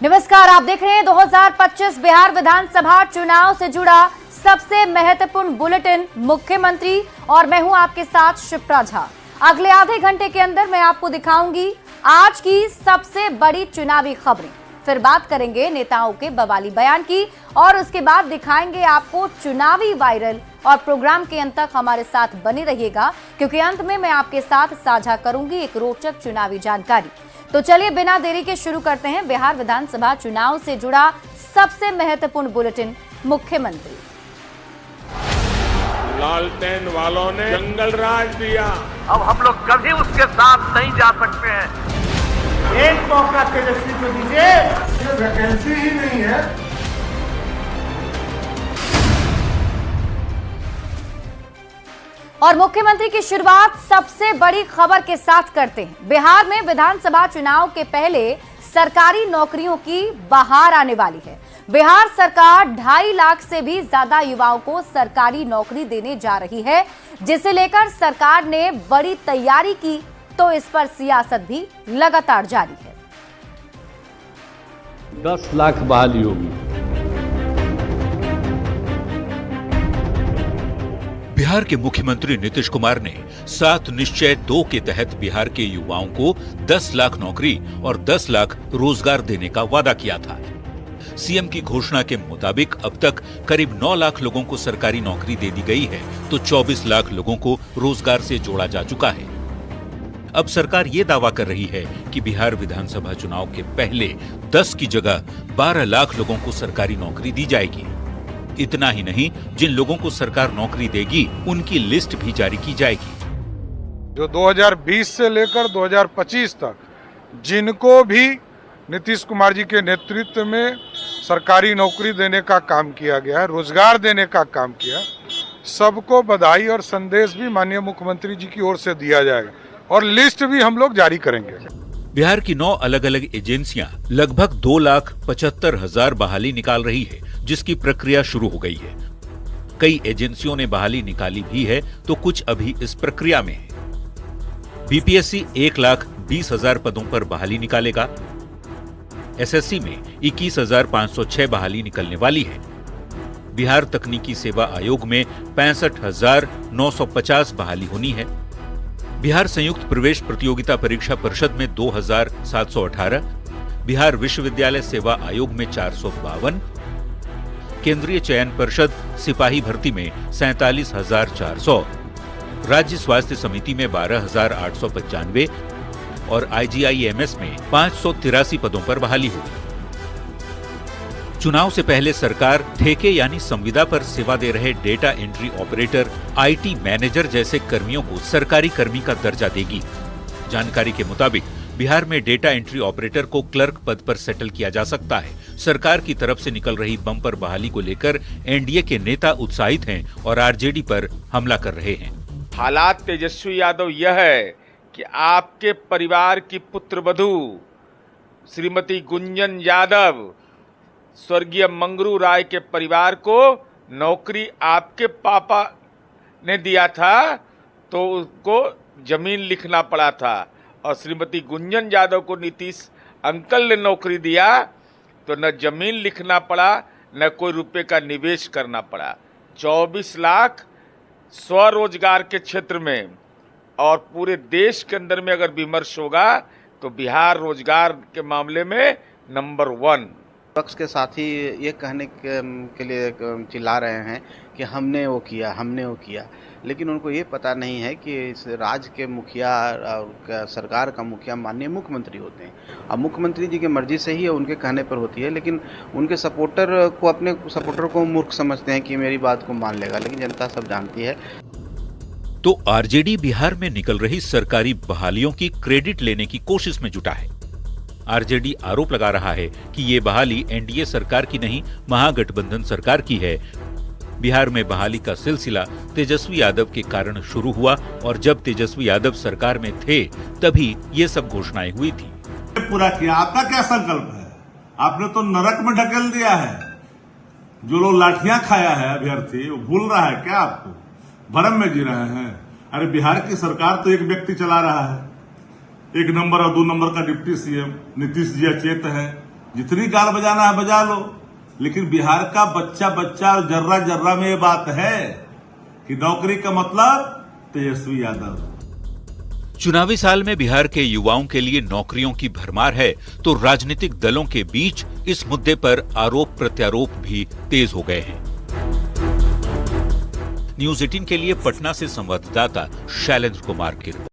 नमस्कार, आप देख रहे हैं 2025 बिहार विधानसभा चुनाव से जुड़ा सबसे महत्वपूर्ण बुलेटिन मुख्यमंत्री, और मैं हूं आपके साथ शिप्रा झा। अगले आधे घंटे के अंदर मैं आपको दिखाऊंगी आज की सबसे बड़ी चुनावी खबरें। फिर बात करेंगे नेताओं के बवाली बयान की, और उसके बाद दिखाएंगे आपको चुनावी वायरल। और प्रोग्राम के अंत तक हमारे साथ बने रहिएगा, क्योंकि अंत में मैं आपके साथ साझा करूंगी एक रोचक चुनावी जानकारी। तो चलिए बिना देरी के शुरू करते हैं बिहार विधानसभा चुनाव से जुड़ा सबसे महत्वपूर्ण बुलेटिन मुख्यमंत्री। लालटेन वालों ने जंगल राज दिया, अब हम लोग कभी उसके साथ नहीं जा सकते हैं। एक मौका तेजस्वी को दीजिए, वैकेंसी ही नहीं है। और मुख्यमंत्री की शुरुआत सबसे बड़ी खबर के साथ करते हैं। बिहार में विधानसभा चुनाव के पहले सरकारी नौकरियों की बहार आने वाली है। बिहार सरकार 2.5 लाख से भी ज्यादा युवाओं को सरकारी नौकरी देने जा रही है, जिसे लेकर सरकार ने बड़ी तैयारी की, तो इस पर सियासत भी लगातार जारी है। 10 लाख बहाली होगी। बिहार के मुख्यमंत्री नीतीश कुमार ने 7 निश्चय 2 के तहत बिहार के युवाओं को 10 लाख नौकरी और 10 लाख रोजगार देने का वादा किया था। सीएम की घोषणा के मुताबिक अब तक करीब 9 लाख लोगों को सरकारी नौकरी दे दी गई है, तो 24 लाख लोगों को रोजगार से जोड़ा जा चुका है। अब सरकार ये दावा कर रही है कि बिहार विधानसभा चुनाव के पहले 10 की जगह 12 लाख लोगों को सरकारी नौकरी दी जाएगी। इतना ही नहीं, जिन लोगों को सरकार नौकरी देगी उनकी लिस्ट भी जारी की जाएगी। जो 2020 से लेकर 2025 तक जिनको भी नीतीश कुमार जी के नेतृत्व में सरकारी नौकरी देने का काम किया गया, रोजगार देने का काम किया, सबको बधाई और संदेश भी माननीय मुख्यमंत्री जी की ओर से दिया जाएगा, और लिस्ट भी हम लोग जारी करेंगे। बिहार की 9 अलग अलग एजेंसियां लगभग 2,75,000 बहाली निकाल रही है, जिसकी प्रक्रिया शुरू हो गई है। कई एजेंसियों ने बहाली निकाली भी है, तो कुछ अभी इस प्रक्रिया में है। बीपीएससी 1,20,000 पदों पर बहाली निकालेगा। एसएससी में 21,506 बहाली निकलने वाली है। बिहार तकनीकी सेवा आयोग में 65,950 बहाली होनी है। बिहार संयुक्त प्रवेश प्रतियोगिता परीक्षा परिषद में 2,718, बिहार विश्वविद्यालय सेवा आयोग में 452, केंद्रीय चयन परिषद सिपाही भर्ती में 47,400, राज्य स्वास्थ्य समिति में 12,895 और आईजीआईएमएस में 583 पदों पर बहाली होगी। चुनाव से पहले सरकार ठेके यानी संविदा पर सेवा दे रहे data entry operator, IT manager जैसे कर्मियों को सरकारी कर्मी का दर्जा देगी। जानकारी के मुताबिक बिहार में डेटा एंट्री ऑपरेटर को क्लर्क पद पर सेटल किया जा सकता है। सरकार की तरफ से निकल रही बम्पर बहाली को लेकर एनडीए के नेता उत्साहित हैं और आरजेडी पर हमला कर रहे हैं। हालात तेजस्वी यादव यह है कि आपके परिवार की पुत्रवधू श्रीमती गुंजन यादव स्वर्गीय मंगरू राय के परिवार को नौकरी आपके पापा ने दिया था, तो उसको जमीन लिखना पड़ा था, और श्रीमती गुंजन यादव को नीतीश अंकल ने नौकरी दिया, तो न जमीन लिखना पड़ा, न कोई रुपए का निवेश करना पड़ा। 24 लाख स्वरोजगार के क्षेत्र में और पूरे देश के अंदर में अगर विमर्श होगा तो बिहार रोजगार के मामले में नंबर 1। पक्ष के साथी ये कहने के लिए चिल्ला रहे हैं कि हमने वो किया, लेकिन उनको ये पता नहीं है कि इस राज्य के मुखिया और सरकार का मुखिया माननीय मुख्यमंत्री होते हैं। अब मुख्यमंत्री जी की मर्जी से ही उनके कहने पर होती है, लेकिन उनके अपने सपोर्टर को मूर्ख समझते हैं कि मेरी बात को मान लेगा, लेकिन जनता सब जानती है। तो आरजेडी बिहार में निकल रही सरकारी बहालियों की क्रेडिट लेने की कोशिश में जुटा है। आरजेडी आरोप लगा रहा है कि ये बहाली एनडीए सरकार की नहीं, महागठबंधन सरकार की है। बिहार में बहाली का सिलसिला तेजस्वी यादव के कारण शुरू हुआ, और जब तेजस्वी यादव सरकार में थे तभी ये सब घोषणाएं हुई थी। पूरा किया। आपका क्या संकल्प है? आपने तो नरक में ढकेल दिया है। जो लोग लाठियां खाया है अभ्यर्थी, वो भूल रहा है क्या? आपको भरम में जी रहे हैं। अरे बिहार की सरकार तो एक व्यक्ति चला रहा है, 1 नंबर और 2 नंबर का डिप्टी सीएम नीतीश जी अचेत है, जितनी गाल बजाना है बजा लो, लेकिन बिहार का बच्चा बच्चा और जर्रा जर्रा में ये बात है कि नौकरी का मतलब तेजस्वी यादव। चुनावी साल में बिहार के युवाओं के लिए नौकरियों की भरमार है तो राजनीतिक दलों के बीच इस मुद्दे पर आरोप प्रत्यारोप भी तेज हो गए हैं। न्यूज़ 18 के लिए पटना से संवाददाता शैलेंद्र कुमार की रिपोर्ट।